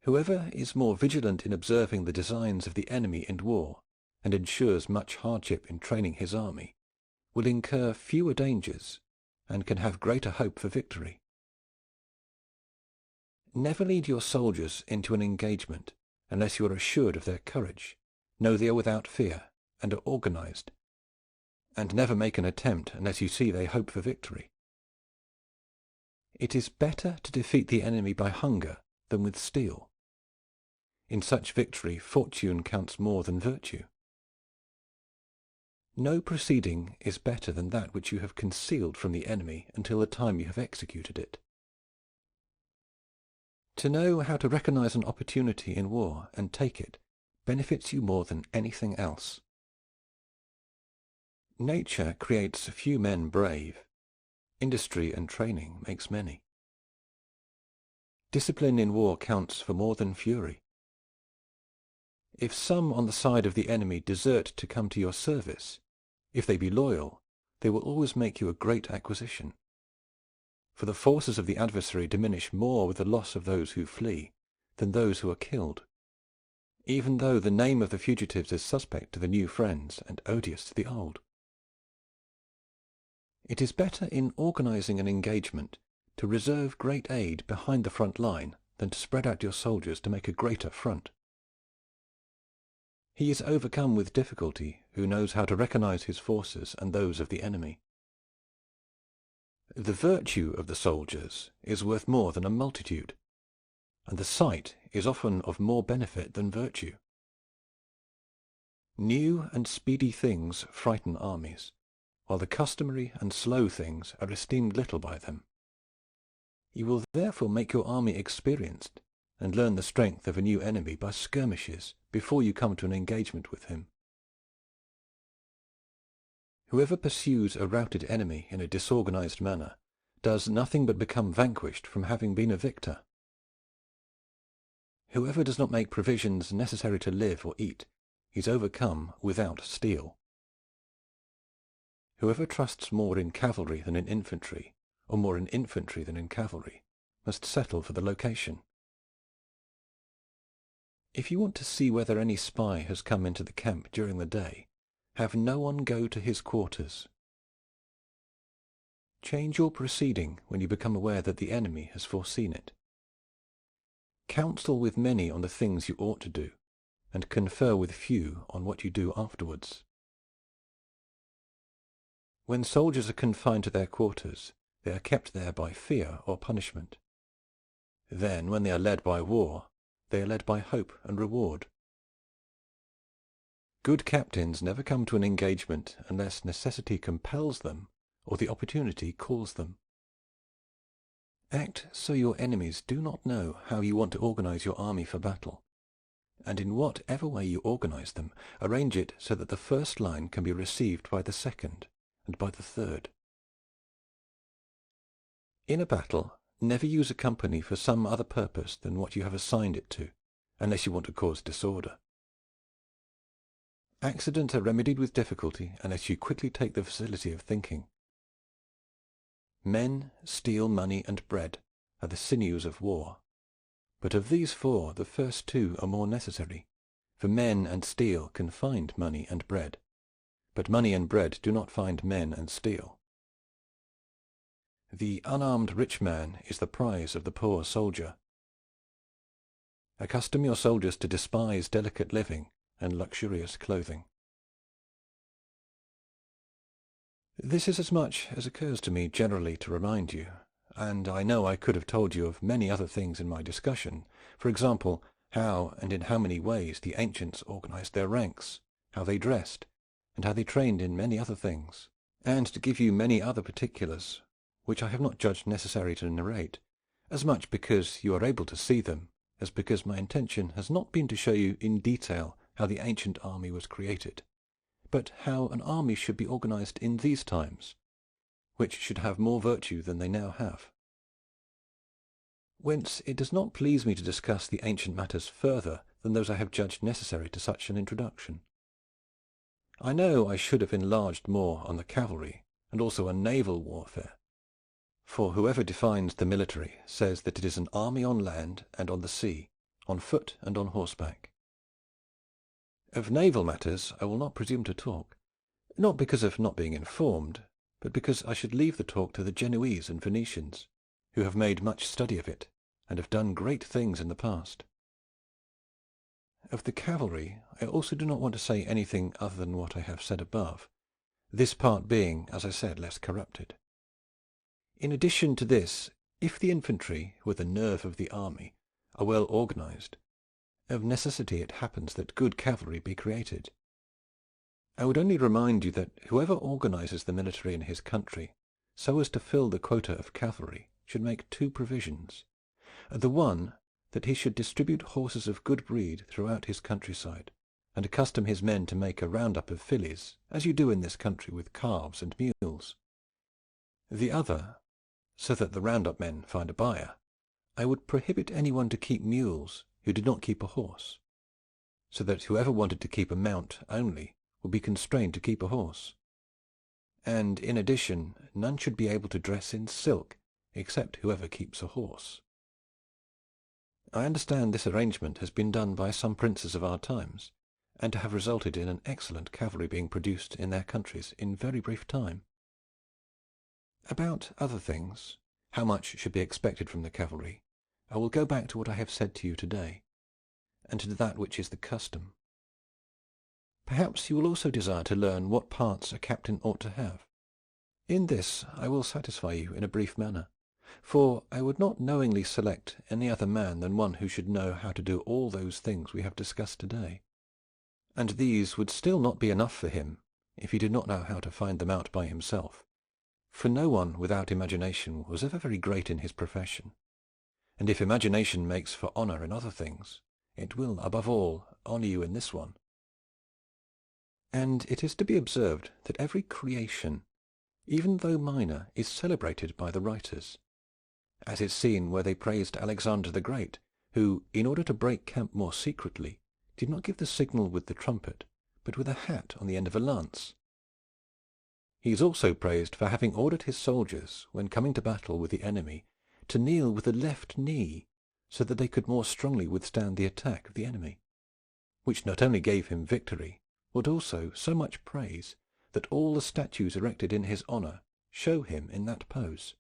Whoever is more vigilant in observing the designs of the enemy in war, and ensures much hardship in training his army, will incur fewer dangers, and can have greater hope for victory. Never lead your soldiers into an engagement unless you are assured of their courage, know they are without fear, and are organized, and never make an attempt unless you see they hope for victory. It is better to defeat the enemy by hunger than with steel. In such victory fortune counts more than virtue. No proceeding is better than that which you have concealed from the enemy until the time you have executed it. To know how to recognize an opportunity in war and take it benefits you more than anything else. Nature creates few men brave. Industry and training makes many. Discipline in war counts for more than fury. If some on the side of the enemy desert to come to your service, if they be loyal, they will always make you a great acquisition. For the forces of the adversary diminish more with the loss of those who flee than those who are killed, even though the name of the fugitives is suspect to the new friends and odious to the old. It is better in organizing an engagement to reserve great aid behind the front line than to spread out your soldiers to make a greater front. He is overcome with difficulty who knows how to recognize his forces and those of the enemy. The virtue of the soldiers is worth more than a multitude, and the sight is often of more benefit than virtue. New and speedy things frighten armies, while the customary and slow things are esteemed little by them. You will therefore make your army experienced, and learn the strength of a new enemy by skirmishes before you come to an engagement with him. Whoever pursues a routed enemy in a disorganized manner does nothing but become vanquished from having been a victor. Whoever does not make provisions necessary to live or eat is overcome without steel. Whoever trusts more in cavalry than in infantry, or more in infantry than in cavalry, must settle for the location. If you want to see whether any spy has come into the camp during the day, have no one go to his quarters. Change your proceeding when you become aware that the enemy has foreseen it. Counsel with many on the things you ought to do, and confer with few on what you do afterwards. When soldiers are confined to their quarters, they are kept there by fear or punishment. Then, when they are led by war, they are led by hope and reward. Good captains never come to an engagement unless necessity compels them or the opportunity calls them. Act so your enemies do not know how you want to organize your army for battle, and in whatever way you organize them, arrange it so that the first line can be received by the second and by the third. In a battle, never use a company for some other purpose than what you have assigned it to, unless you want to cause disorder. Accidents are remedied with difficulty unless you quickly take the facility of thinking. Men, steel, money, and bread are the sinews of war, but of these four the first two are more necessary, for men and steel can find money and bread, but money and bread do not find men and steel. The unarmed rich man is the prize of the poor soldier. Accustom your soldiers to despise delicate living and luxurious clothing. This is as much as occurs to me generally to remind you, and I know I could have told you of many other things in my discussion, for example, how and in how many ways the ancients organized their ranks, how they dressed, and how they trained in many other things, and to give you many other particulars, which I have not judged necessary to narrate, as much because you are able to see them, as because my intention has not been to show you in detail how the ancient army was created, but how an army should be organized in these times, which should have more virtue than they now have. Whence it does not please me to discuss the ancient matters further than those I have judged necessary to such an introduction. I know I should have enlarged more on the cavalry, and also on naval warfare, for whoever defines the military says that it is an army on land and on the sea, on foot and on horseback. Of naval matters I will not presume to talk, not because of not being informed, but because I should leave the talk to the Genoese and Venetians, who have made much study of it, and have done great things in the past. Of the cavalry I also do not want to say anything other than what I have said above, this part being, as I said, less corrupted. In addition to this, if the infantry, who are the nerve of the army, are well organized, of necessity it happens that good cavalry be created. I would only remind you that whoever organizes the military in his country so as to fill the quota of cavalry should make two provisions. The one, that he should distribute horses of good breed throughout his countryside, and accustom his men to make a round-up of fillies, as you do in this country with calves and mules. The other, so that the round-up men find a buyer, I would prohibit anyone to keep mules who did not keep a horse, so that whoever wanted to keep a mount only would be constrained to keep a horse. And in addition, none should be able to dress in silk, except whoever keeps a horse. I understand this arrangement has been done by some princes of our times, and to have resulted in an excellent cavalry being produced in their countries in very brief time. About other things, how much should be expected from the cavalry, I will go back to what I have said to you today, and to that which is the custom. Perhaps you will also desire to learn what parts a captain ought to have. In this I will satisfy you in a brief manner, for I would not knowingly select any other man than one who should know how to do all those things we have discussed today, and these would still not be enough for him if he did not know how to find them out by himself, for no one without imagination was ever very great in his profession, and if imagination makes for honour in other things, it will above all honour you in this one. And it is to be observed that every creation, even though minor, is celebrated by the writers, as is seen where they praised Alexander the Great, who, in order to break camp more secretly, did not give the signal with the trumpet, but with a hat on the end of a lance. He is also praised for having ordered his soldiers, when coming to battle with the enemy, to kneel with the left knee, so that they could more strongly withstand the attack of the enemy, which not only gave him victory, but also so much praise that all the statues erected in his honour show him in that pose.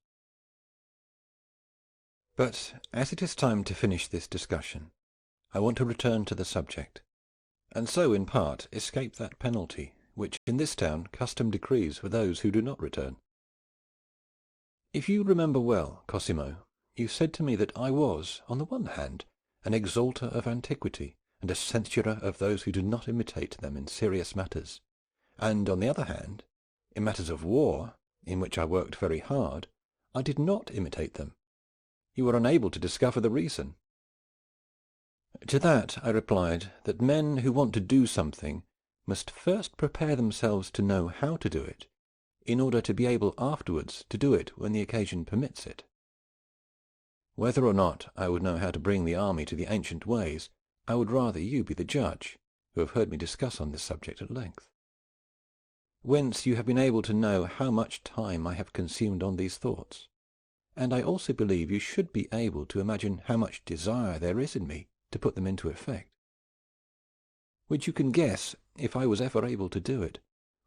But as it is time to finish this discussion, I want to return to the subject, and so in part escape that penalty which in this town custom decrees for those who do not return. If you remember well, Cosimo, you said to me that I was, on the one hand, an exalter of antiquity, and a censurer of those who do not imitate them in serious matters, and, on the other hand, in matters of war, in which I worked very hard, I did not imitate them. You were unable to discover the reason. To that I replied that men who want to do something must first prepare themselves to know how to do it, in order to be able afterwards to do it when the occasion permits it. Whether or not I would know how to bring the army to the ancient ways, I would rather you be the judge, who have heard me discuss on this subject at length. Whence you have been able to know how much time I have consumed on these thoughts, and I also believe you should be able to imagine how much desire there is in me to put them into effect, which you can guess if I was ever able to do it,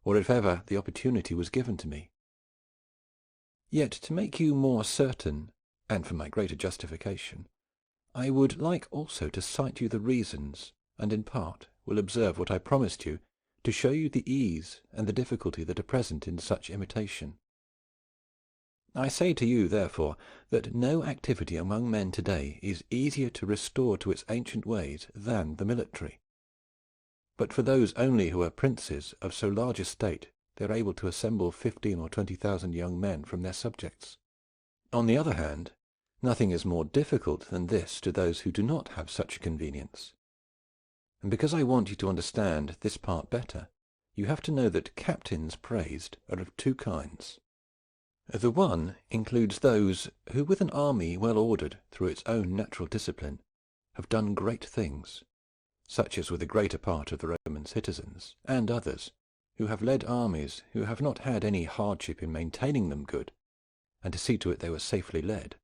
or if ever the opportunity was given to me. Yet to make you more certain, and for my greater justification, I would like also to cite you the reasons, and in part will observe what I promised you, to show you the ease and the difficulty that are present in such imitation. I say to you, therefore, that no activity among men today is easier to restore to its ancient ways than the military. But for those only who are princes of so large a state, they are able to assemble 15,000 or 20,000 young men from their subjects. On the other hand, nothing is more difficult than this to those who do not have such a convenience. And because I want you to understand this part better, you have to know that captains praised are of two kinds. The one includes those who, with an army well ordered through its own natural discipline, have done great things, such as were the greater part of the Roman citizens, and others who have led armies who have not had any hardship in maintaining them good, and to see to it they were safely led.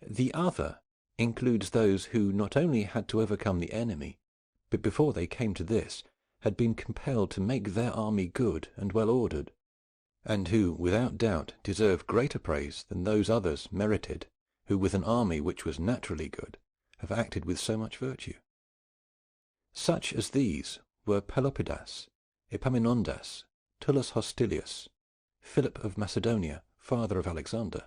The other includes those who not only had to overcome the enemy, but before they came to this, had been compelled to make their army good and well ordered, and who, without doubt, deserve greater praise than those others merited, who, with an army which was naturally good, have acted with so much virtue. Such as these were Pelopidas, Epaminondas, Tullus Hostilius, Philip of Macedonia, father of Alexander,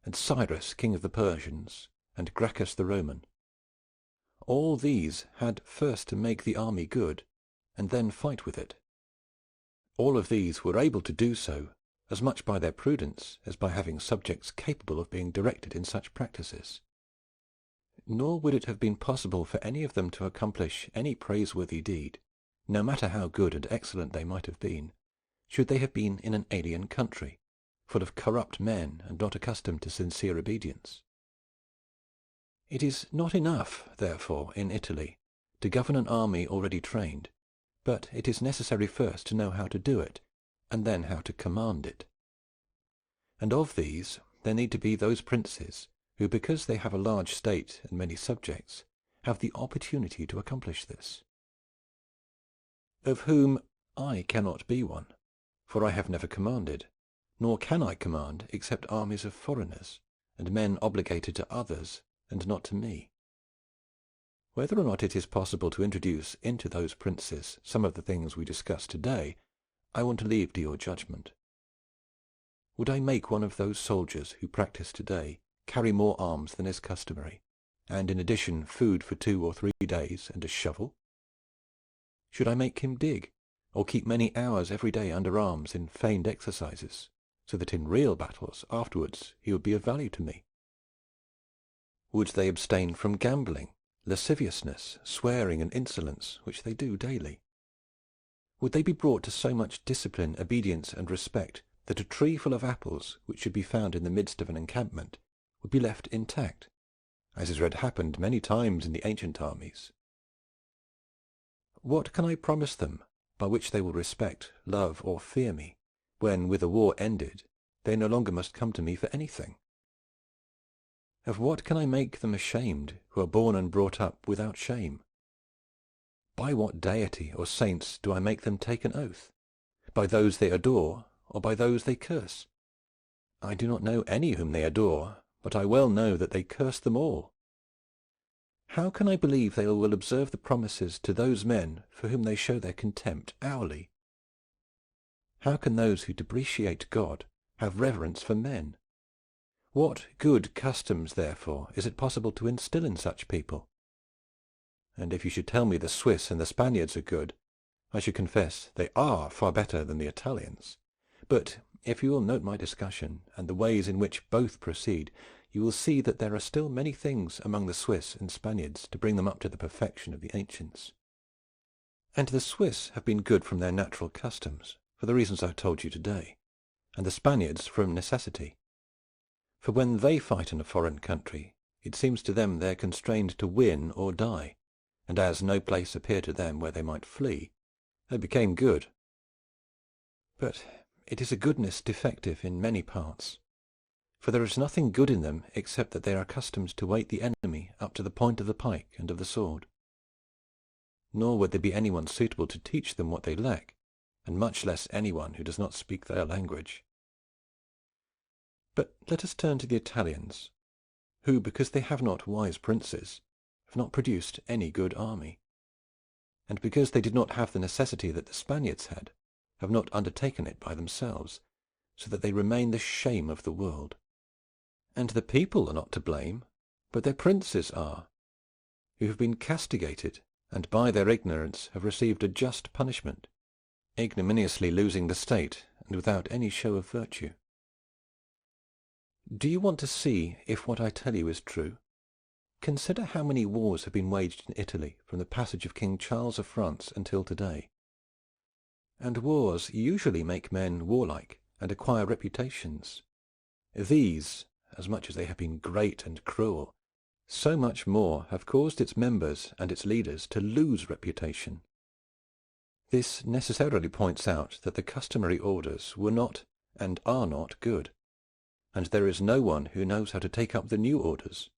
and Cyrus, king of the Persians, and Gracchus the Roman. All these had first to make the army good, and then fight with it. All of these were able to do so, as much by their prudence as by having subjects capable of being directed in such practices. Nor would it have been possible for any of them to accomplish any praiseworthy deed, no matter how good and excellent they might have been, should they have been in an alien country, full of corrupt men and not accustomed to sincere obedience. It is not enough, therefore, in Italy, to govern an army already trained, but it is necessary first to know how to do it, and then how to command it. And of these there need to be those princes who, because they have a large state and many subjects, have the opportunity to accomplish this. Of whom I cannot be one, for I have never commanded, nor can I command except armies of foreigners, and men obligated to others, and not to me. Whether or not it is possible to introduce into those princes some of the things we discuss today, I want to leave to your judgment. Would I make one of those soldiers who practice today carry more arms than is customary, and in addition food for 2 or 3 days and a shovel? Should I make him dig, or keep many hours every day under arms in feigned exercises, so that in real battles afterwards he would be of value to me? Would they abstain from gambling, lasciviousness, swearing, and insolence, which they do daily? Would they be brought to so much discipline, obedience, and respect, that a tree full of apples, which should be found in the midst of an encampment, would be left intact, as is happened many times in the ancient armies? What can I promise them by which they will respect, love, or fear me, when, with a war ended, they no longer must come to me for anything? Of what can I make them ashamed who are born and brought up without shame? By what deity or saints do I make them take an oath? By those they adore, or by those they curse? I do not know any whom they adore, but I well know that they curse them all. How can I believe they will observe the promises to those men for whom they show their contempt hourly? How can those who depreciate God have reverence for men? What good customs, therefore, is it possible to instil in such people? And if you should tell me the Swiss and the Spaniards are good, I should confess they are far better than the Italians. But if you will note my discussion, and the ways in which both proceed, you will see that there are still many things among the Swiss and Spaniards to bring them up to the perfection of the ancients. And the Swiss have been good from their natural customs, for the reasons I have told you today, and the Spaniards from necessity. For when they fight in a foreign country, it seems to them they are constrained to win or die, and as no place appeared to them where they might flee, they became good. But it is a goodness defective in many parts, for there is nothing good in them except that they are accustomed to wait the enemy up to the point of the pike and of the sword. Nor would there be anyone suitable to teach them what they lack, and much less anyone who does not speak their language. But let us turn to the Italians, who, because they have not wise princes, have not produced any good army, and because they did not have the necessity that the Spaniards had, have not undertaken it by themselves, so that they remain the shame of the world. And the people are not to blame, but their princes are, who have been castigated, and by their ignorance have received a just punishment, ignominiously losing the state, and without any show of virtue. Do you want to see if what I tell you is true? Consider how many wars have been waged in Italy from the passage of King Charles of France until today. And wars usually make men warlike and acquire reputations. These, as much as they have been great and cruel, so much more have caused its members and its leaders to lose reputation. This necessarily points out that the customary orders were not and are not good, and there is no one who knows how to take up the new orders.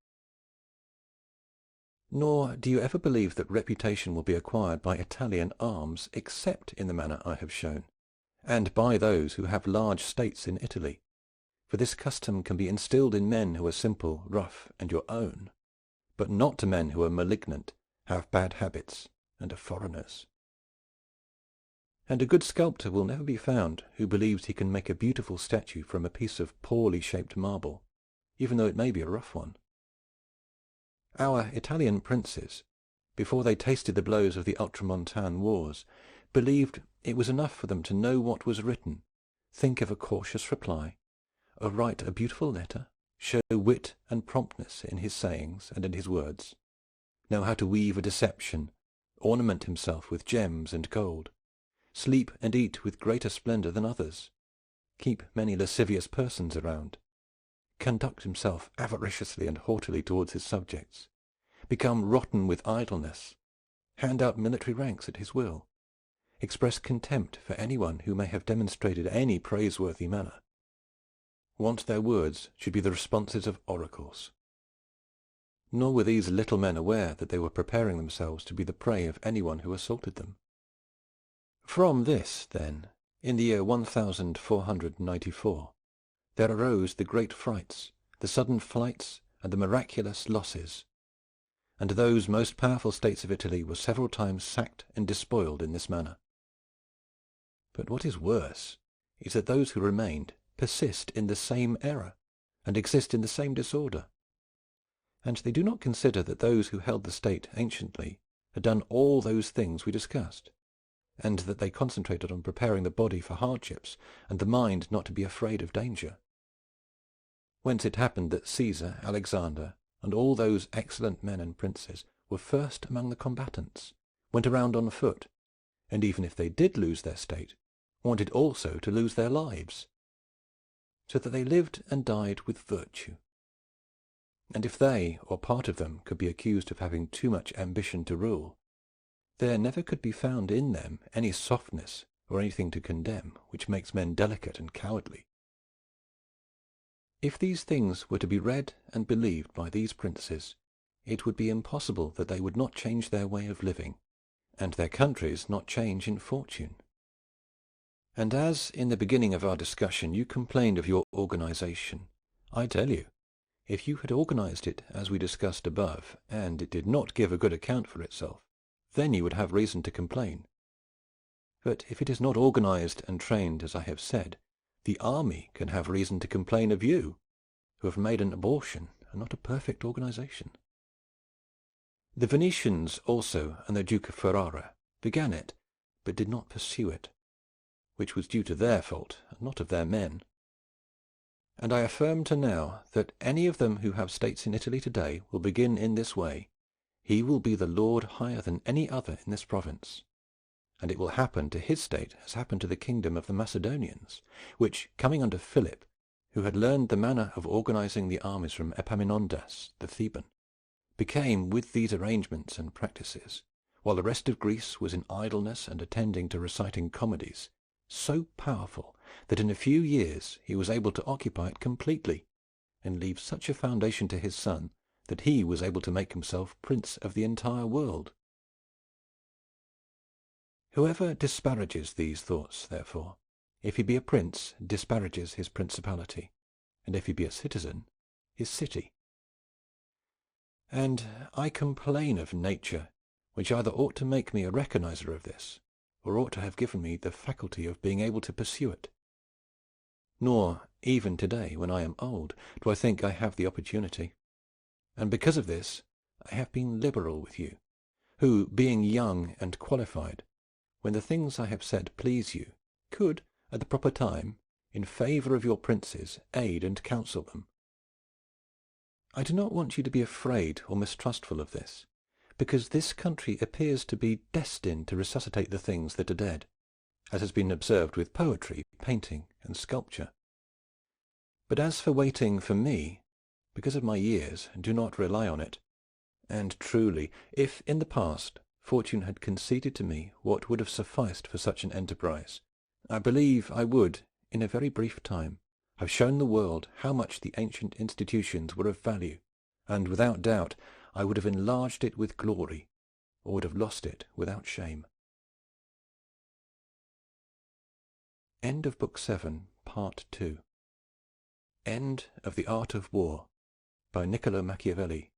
Nor do you ever believe that reputation will be acquired by Italian arms except in the manner I have shown, and by those who have large states in Italy, for this custom can be instilled in men who are simple, rough, and your own, but not to men who are malignant, have bad habits, and are foreigners. And a good sculptor will never be found who believes he can make a beautiful statue from a piece of poorly shaped marble, even though it may be a rough one. Our Italian princes, before they tasted the blows of the Ultramontane wars, believed it was enough for them to know what was written, think of a cautious reply, or write a beautiful letter, show wit and promptness in his sayings and in his words, know how to weave a deception, ornament himself with gems and gold, sleep and eat with greater splendour than others, keep many lascivious persons around, conduct himself avariciously and haughtily towards his subjects, become rotten with idleness, hand out military ranks at his will, express contempt for anyone who may have demonstrated any praiseworthy manner, want their words should be the responses of oracles. Nor were these little men aware that they were preparing themselves to be the prey of anyone who assaulted them. From this, then, in the year 1494, there arose the great frights, the sudden flights, and the miraculous losses, and those most powerful states of Italy were several times sacked and despoiled in this manner. But what is worse is that those who remained persist in the same error, and exist in the same disorder. And they do not consider that those who held the state anciently had done all those things we discussed, and that they concentrated on preparing the body for hardships, and the mind not to be afraid of danger. Whence it happened that Caesar, Alexander, and all those excellent men and princes were first among the combatants, went around on foot, and even if they did lose their state, wanted also to lose their lives, so that they lived and died with virtue. And if they, or part of them, could be accused of having too much ambition to rule, there never could be found in them any softness or anything to condemn which makes men delicate and cowardly. If these things were to be read and believed by these princes, it would be impossible that they would not change their way of living, and their countries not change in fortune. And as in the beginning of our discussion you complained of your organization, I tell you, if you had organized it as we discussed above, and it did not give a good account for itself, then you would have reason to complain. But if it is not organized and trained as I have said, the army can have reason to complain of you, who have made an abortion and not a perfect organization. The Venetians also and the Duke of Ferrara began it, but did not pursue it, which was due to their fault and not of their men. And I affirm to now that any of them who have states in Italy today will begin in this way, he will be the lord higher than any other in this province, and it will happen to his state as happened to the kingdom of the Macedonians, which, coming under Philip, who had learned the manner of organizing the armies from Epaminondas the Theban, became, with these arrangements and practices, while the rest of Greece was in idleness and attending to reciting comedies, so powerful that in a few years he was able to occupy it completely, and leave such a foundation to his son that he was able to make himself prince of the entire world. Whoever disparages these thoughts, therefore, if he be a prince, disparages his principality, and if he be a citizen, his city. And I complain of nature, which either ought to make me a recognizer of this, or ought to have given me the faculty of being able to pursue it. Nor, even today, when I am old, do I think I have the opportunity. And because of this, I have been liberal with you, who, being young and qualified, when the things I have said please you, could, at the proper time, in favour of your princes, aid and counsel them. I do not want you to be afraid or mistrustful of this, because this country appears to be destined to resuscitate the things that are dead, as has been observed with poetry, painting, and sculpture. But as for waiting for me, because of my years, do not rely on it. And truly, if in the past fortune had conceded to me what would have sufficed for such an enterprise, I believe I would, in a very brief time, have shown the world how much the ancient institutions were of value, and without doubt I would have enlarged it with glory, or would have lost it without shame. End of Book 7, Part 2. End of the Art of War, by Niccolò Machiavelli,